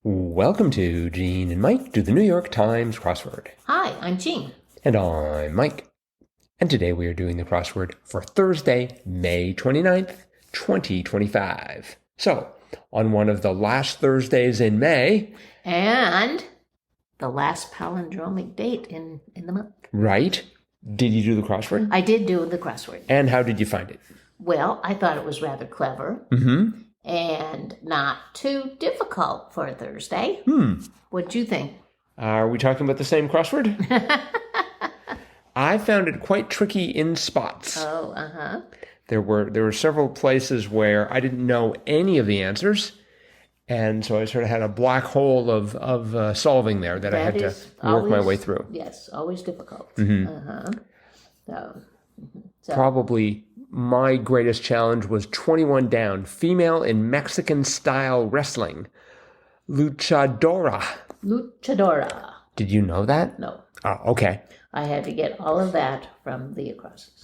Welcome to Gene and Mike do the New York Times crossword. Hi, I'm Jean. And I'm Mike. And today we are doing the crossword for Thursday, May 29th, 2025. So, on one of the last Thursdays in May. And the last palindromic date in the month. Right. Did you do the crossword? I did do the crossword. And how did you find it? Well, I thought it was rather clever. Mm-hmm. And not too difficult for a Thursday. What'd you think? Are we talking about the same crossword? I found it quite tricky in spots. Oh, uh-huh. There were several places where I didn't know any of the answers, and so I sort of had a black hole of solving there that I had to work my way through. Yes, always difficult. Mm-hmm. So, Probably my greatest challenge was 21 down, female in Mexican-style wrestling, luchadora. Luchadora. Did you know that? No. Oh, okay. I had to get all of that from the acrosses.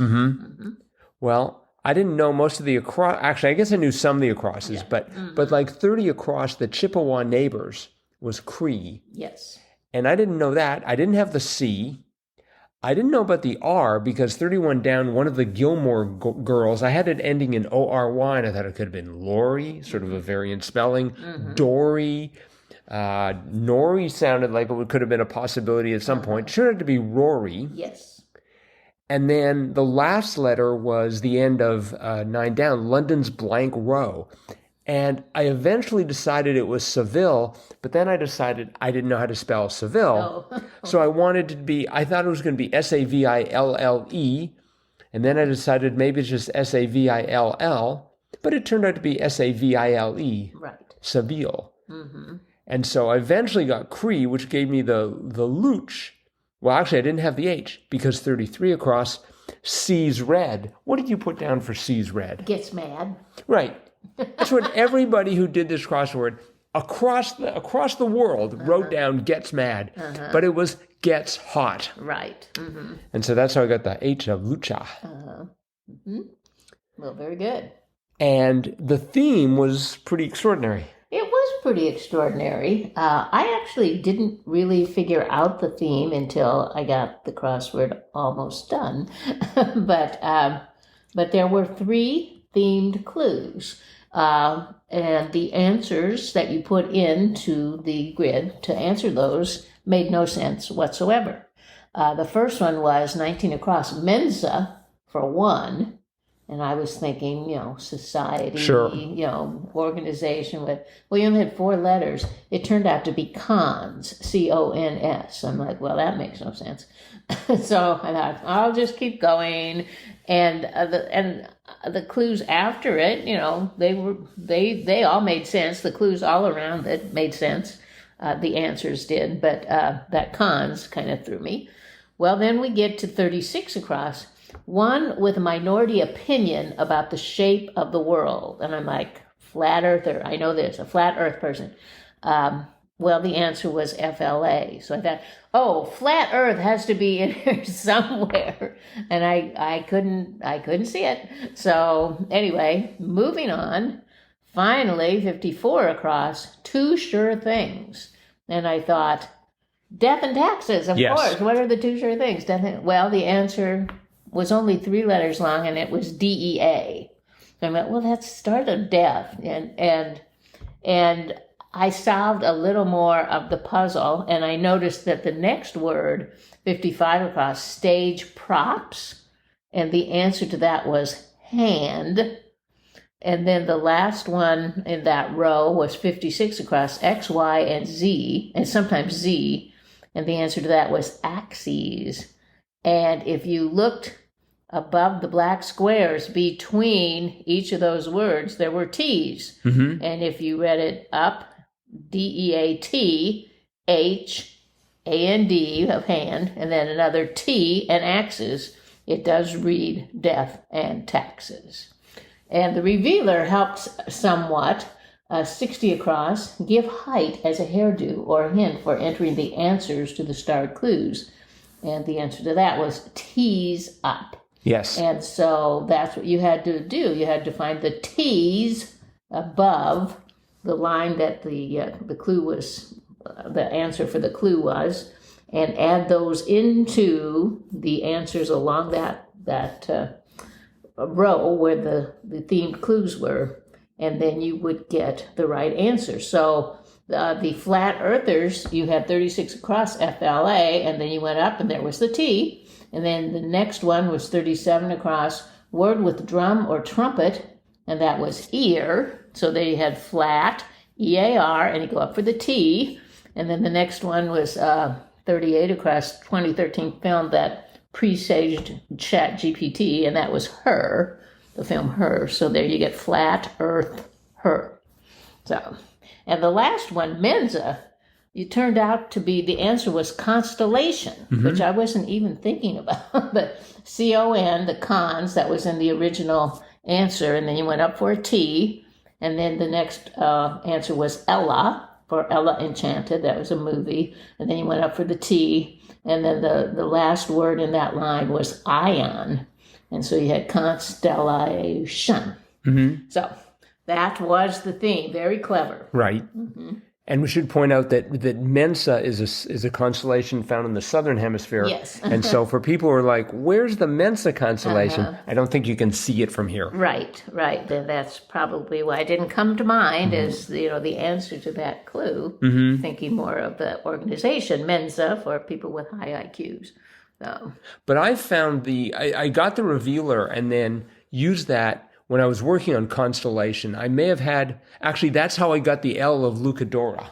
Well, I didn't know most of the across. Actually, I guess I knew some of the acrosses, but like 30 across the Chippewa neighbors was Cree. Yes. And I didn't know that. I didn't have the C. I didn't know about the R because 31 down, one of the Gilmore girls, I had it ending in O-R-Y, and I thought it could have been Lori, sort of a variant spelling. Dory. Nori sounded like it could have been a possibility at some point. Turned out to be Rory. Yes. And then the last letter was the end of 9 down, London's blank row. And I eventually decided it was Seville, but then I decided I didn't know how to spell Seville. Oh. So I thought it was going to be S-A-V-I-L-L-E, and then I decided maybe it's just S-A-V-I-L-L, but it turned out to be S-A-V-I-L-E, Right. Seville. And so I eventually got Cree, which gave me the Luch. Well, actually, I didn't have the H, because 33 across, sees red. What did you put down for sees red? Gets mad. Right. That's what everybody who did this crossword across the world wrote down gets mad, but it was gets hot. Right. And so that's how I got the H of lucha. Well, very good. And the theme was pretty extraordinary. It was pretty extraordinary. I actually didn't really figure out the theme until I got the crossword almost done. But there were 3 themed clues. And the answers that you put into the grid to answer those made no sense whatsoever. The first one was 19 across, Mensa for 1. And I was thinking, society, Sure. Organization with, well, you only had 4 letters. It turned out to be cons, C-O-N-S. I'm like, well, that makes no sense. So I thought, I'll just keep going. And the clues after it, they all made sense. The clues all around it made sense. The answers did, but that cons kind of threw me. Well, then we get to 36 across. One with a minority opinion about the shape of the world. And I'm like, flat earther. I know this, a flat earth person. Well, the answer was FLA. So I thought, flat earth has to be in here somewhere. And I couldn't see it. So anyway, moving on. Finally, 54 across, 2 sure things. And I thought, death and taxes, of course. What are the 2 sure things? Well, the answer was only 3 letters long, and it was DEA. So I went, well, that's start of death. And I solved a little more of the puzzle, and I noticed that the next word, 55 across, stage props, and the answer to that was hand. And then the last one in that row was 56 across, X, Y, and Z, and sometimes Z, and the answer to that was axes. And if you looked above the black squares between each of those words, there were T's. And if you read it up, D-E-A-T, H, A-N-D of hand, and then another T and axes, it does read death and taxes. And the revealer helps somewhat. 60 across, give height as a hairdo or a hint for entering the answers to the starred clues. And the answer to that was tease up. Yes. And so that's what you had to do. You had to find the T's above the line that the clue was, the answer for the clue was, and add those into the answers along that row where the themed clues were, and then you would get the right answer. So the flat earthers, you had 36 across FLA, and then you went up and there was the T, and then the next one was 37 across word with drum or trumpet, and that was ear. So there you had flat, EAR, and you go up for the T, and then the next one was 38 across 2013 film that presaged Chat GPT, and that was Her, the film Her. So there you get flat, earth, her. So, and the last one, Mensa, it turned out to be, the answer was constellation, which I wasn't even thinking about, but CON, the cons, that was in the original answer, and then you went up for a T, and then the next answer was Ella, for Ella Enchanted, that was a movie, and then you went up for the T, and then the last word in that line was ion, and so you had constellation. So that was the theme. Very clever. Right. And we should point out that Mensa is a constellation found in the southern hemisphere. Yes. And so for people who are like, where's the Mensa constellation? I don't think you can see it from here. Right. That's probably why it didn't come to mind as the answer to that clue. Thinking more of the organization Mensa for people with high IQs. So. But I found I got the revealer and then used that when I was working on Constellation. I may have had, actually, that's how I got the L of Lucadora.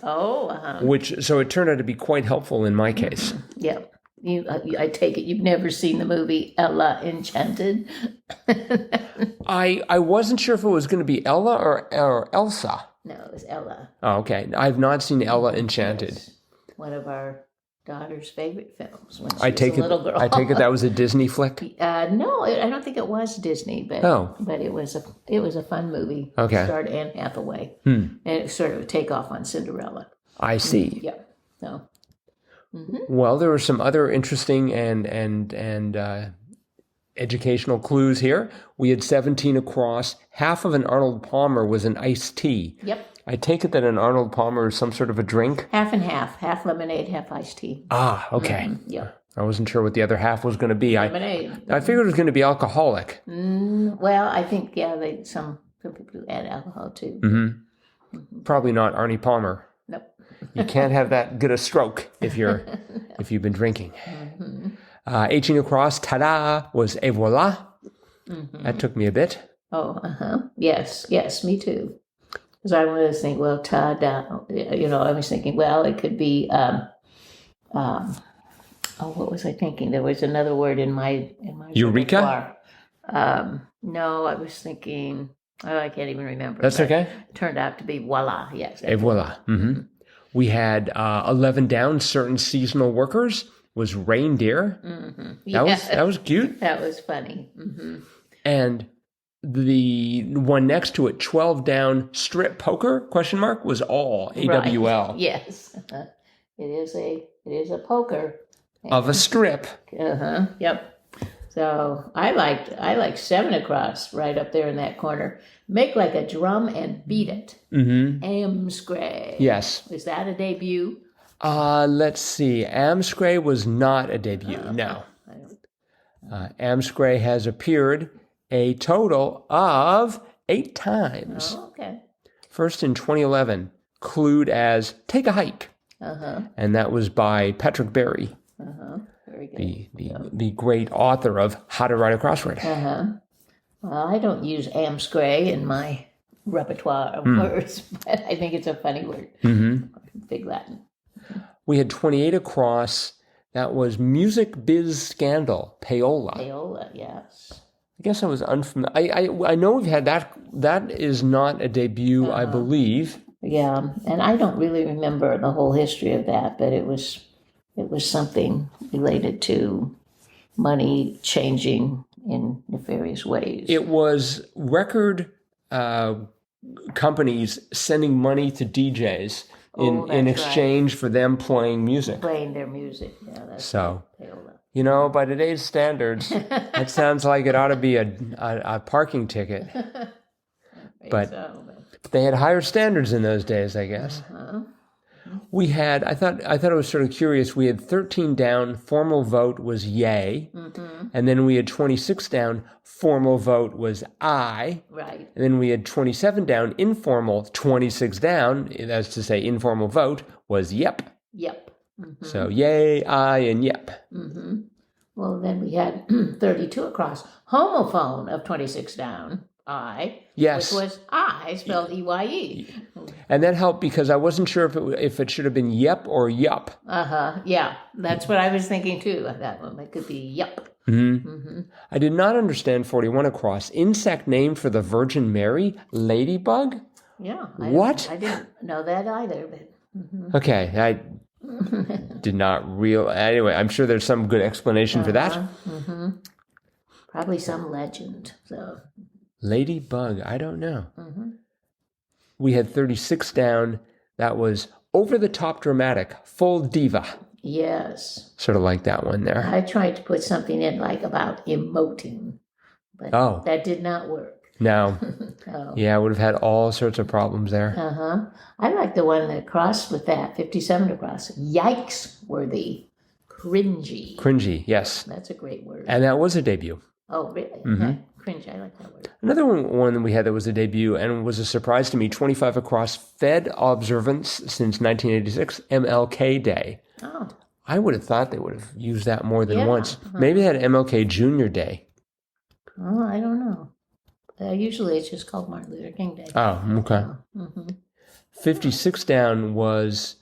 So it turned out to be quite helpful in my case. Yeah. I take it you've never seen the movie Ella Enchanted? I wasn't sure if it was going to be Ella or Elsa. No, it was Ella. Oh, okay. I've not seen Ella Enchanted. It's one of our daughter's favorite films when she was a little girl. I take it that was a Disney flick? No, I don't think it was Disney, but it was a fun movie. Okay. It starred Anne Hathaway, and it was sort of a takeoff on Cinderella. I see. Yeah. So. Well, there were some other interesting and educational clues here. We had 17 across. Half of an Arnold Palmer was an iced tea. Yep. I take it that an Arnold Palmer is some sort of a drink? Half and half lemonade, half iced tea. Ah, okay. Yeah. I wasn't sure what the other half was going to be. Lemonade. I figured it was going to be alcoholic. Well, I think, some people do add alcohol too. Probably not Arnie Palmer. Nope. You can't have that good a stroke if you've been drinking. 18 across, ta-da, was et voila. That took me a bit. Yes, me too. Because I was thinking, well, ta-da, I was thinking, well, it could be, what was I thinking? There was another word in my Eureka? No, I was thinking, I can't even remember. That's okay. It turned out to be voila, yes. Et voila. We had 11 down, certain seasonal workers was reindeer. That was cute. That was funny. And the one next to it, 12 down, strip poker, ? Was all AWL. Right. Yes. It is a poker. Of a strip. Yep. So I like 7 across right up there in that corner. Make like a drum and beat it. Amscray. Yes. Is that a debut? Let's see. Amscray was not a debut. No. Amscray has appeared a total of 8 times. Oh, okay. First in 2011, clued as Take a Hike. And that was by Patrick Berry. Very good. The great author of How to Write a Crossword. Well, I don't use Amscray in my repertoire of words, but I think it's a funny word. Big Latin. We had 28 across. That was Music Biz Scandal, Paola. Paola, yes. I guess I was unfamiliar. I know we've had that. That is not a debut, I believe. Yeah, and I don't really remember the whole history of that, but it was something related to money changing in nefarious ways. It was record companies sending money to DJs in exchange for them playing music. Playing their music, yeah. That's so, Paola. By today's standards, that sounds like it ought to be a parking ticket. They had higher standards in those days, I guess. We had, I thought it was sort of curious, we had 13 down, formal vote was yay. And then we had 26 down, formal vote was aye. Right. And then we had 27 down, informal, 26 down, that's to say informal vote, was yep. Yep. So yay, aye, and yep. Well, then we had 32 across. Homophone of 26 down, I. Yes. Which was I, spelled E-Y-E. And that helped because I wasn't sure if it should have been yep or yup. Yeah, that's what I was thinking too. That one, it could be yup. I did not understand 41 across. Insect name for the Virgin Mary, ladybug? Yeah. What? I didn't know that either. But, Okay, I did not anyway, I'm sure there's some good explanation for that. Probably some legend. So Ladybug, I don't know. We had 36 down. That was over the top dramatic, full diva. yes, Sort of like that one there. I tried to put something in like about emoting, but that did not work. No. Oh. Yeah, I would have had all sorts of problems there. I like the one that crossed with that, 57 across. Yikes worthy. Cringy. Cringy, yes. That's a great word. And that was a debut. Oh, really? Yeah, cringy. I like that word. Another one that we had that was a debut and was a surprise to me, 25 across, Fed observance since 1986, MLK Day. Oh. I would have thought they would have used that more than Yeah. once. Maybe they had MLK Junior Day. Oh, I don't know. Usually it's just called Martin Luther King Day. Oh, okay. 56 down was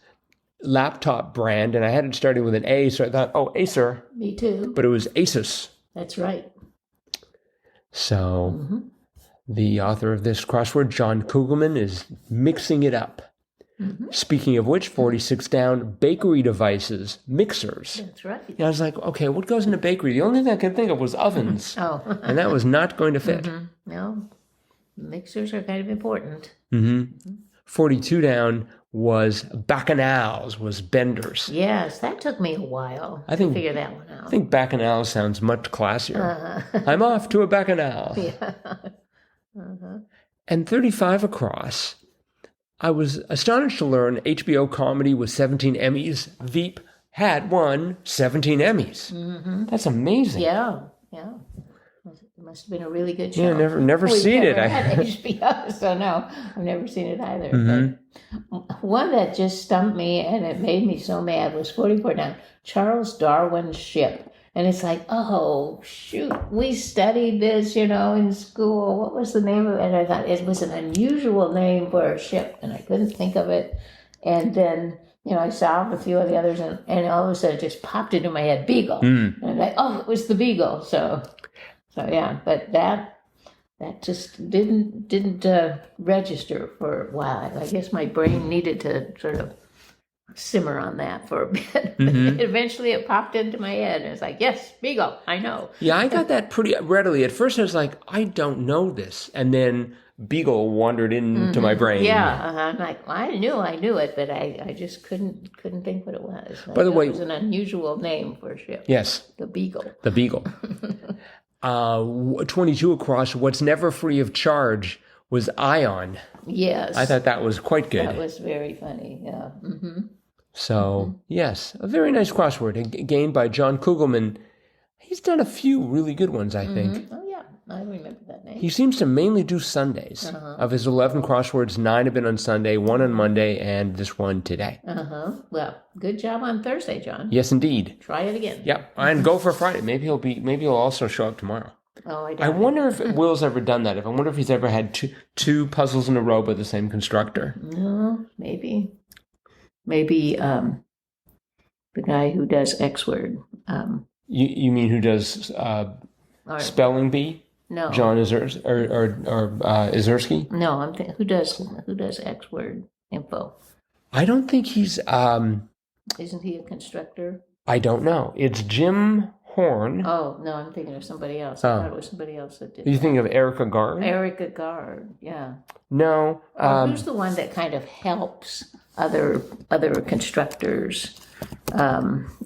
laptop brand, and I had it starting with an A, so I thought, oh, Acer. Me too. But it was Asus. That's right. So the author of this crossword, John Kugelman, is mixing it up. Speaking of which, 46 down, bakery devices, mixers. That's right. And I was like, okay, what goes in a bakery? The only thing I could think of was ovens. Oh. And that was not going to fit. No, mixers are kind of important. 42 down was bacchanals, was benders. Yes, that took me a while I think- to figure that one I out. think bacchanal sounds much classier. I'm off to a bacchanal. And 35 across, I was astonished to learn HBO comedy with 17 Emmys. Veep had won 17 Emmys. That's amazing. Yeah. It must have been a really good show. Yeah, never We've seen never it. had HBO, so no, I've never seen it either. But one that just stumped me and it made me so mad was 44 down, Charles Darwin's Ship. And it's like, oh, shoot, we studied this, in school. What was the name of it? And I thought it was an unusual name for a ship, and I couldn't think of it. And then, I solved a few of the others, and all of a sudden it just popped into my head, Beagle. And I'm like, oh, it was the Beagle. So yeah, but that just didn't register for a while. I guess my brain needed to sort of simmer on that for a bit. Eventually it popped into my head and it's like, yes, Beagle, I know. Yeah, I got that pretty readily. At first I was like, I don't know this. And then Beagle wandered into my brain. Yeah, I'm like, well, I knew it, but I just couldn't think what it was. By the way, it was an unusual name for a ship. Yes. The Beagle. The Beagle. 22 across, what's never free of charge was Ion. Yes. I thought that was quite good. That was very funny, yeah. So, yes, a very nice crossword, gained by John Kugelman. He's done a few really good ones, I think. Oh, yeah, I remember that name. He seems to mainly do Sundays. Of his 11 crosswords, 9 have been on Sunday, 1 on Monday, and this one today. Well, good job on Thursday, John. Yes, indeed. Try it again. Yep, and go for Friday. Maybe he'll also show up tomorrow. Oh, I doubt I it. wonder if Will's ever done that. I wonder if he's ever had two puzzles in a row by the same constructor. No, maybe. Maybe the guy who does X word. You mean who does Or, spelling bee? no, John Izersky? no. I'm who does X word info? I don't think he's. Isn't he a constructor? I don't know. It's Jim Horn. Oh no, I'm thinking of somebody else. Oh. I thought it was somebody else that did. You that. think of Erica Gard? Erica Gard? Yeah. No. Who's the one that kind of helps other constructors?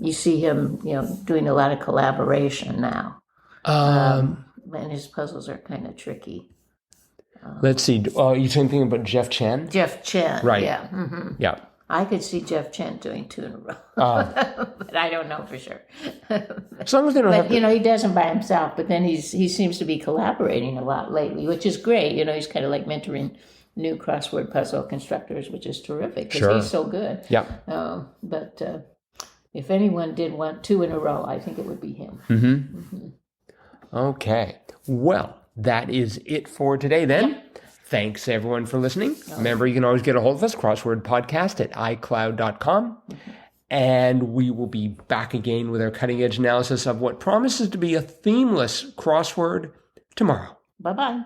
You see him, doing a lot of collaboration now. And his puzzles are kind of tricky. Let's see. Oh, you saying about Jeff Chen? Jeff Chen. Right. Yeah. Mm-hmm. Yeah. I could see Jeff Chen doing 2 in a row, but I don't know for sure. As long as they don't have But, he does them by himself, but then he seems to be collaborating a lot lately, which is great. He's kind of like mentoring new crossword puzzle constructors, which is terrific because he's so good. Yeah. But if anyone did want 2 in a row, I think it would be him. Okay. Well, that is it for today then. Thanks, everyone, for listening. Remember, you can always get a hold of us, crosswordpodcast at iCloud.com. And we will be back again with our cutting-edge analysis of what promises to be a themeless crossword tomorrow. Bye-bye.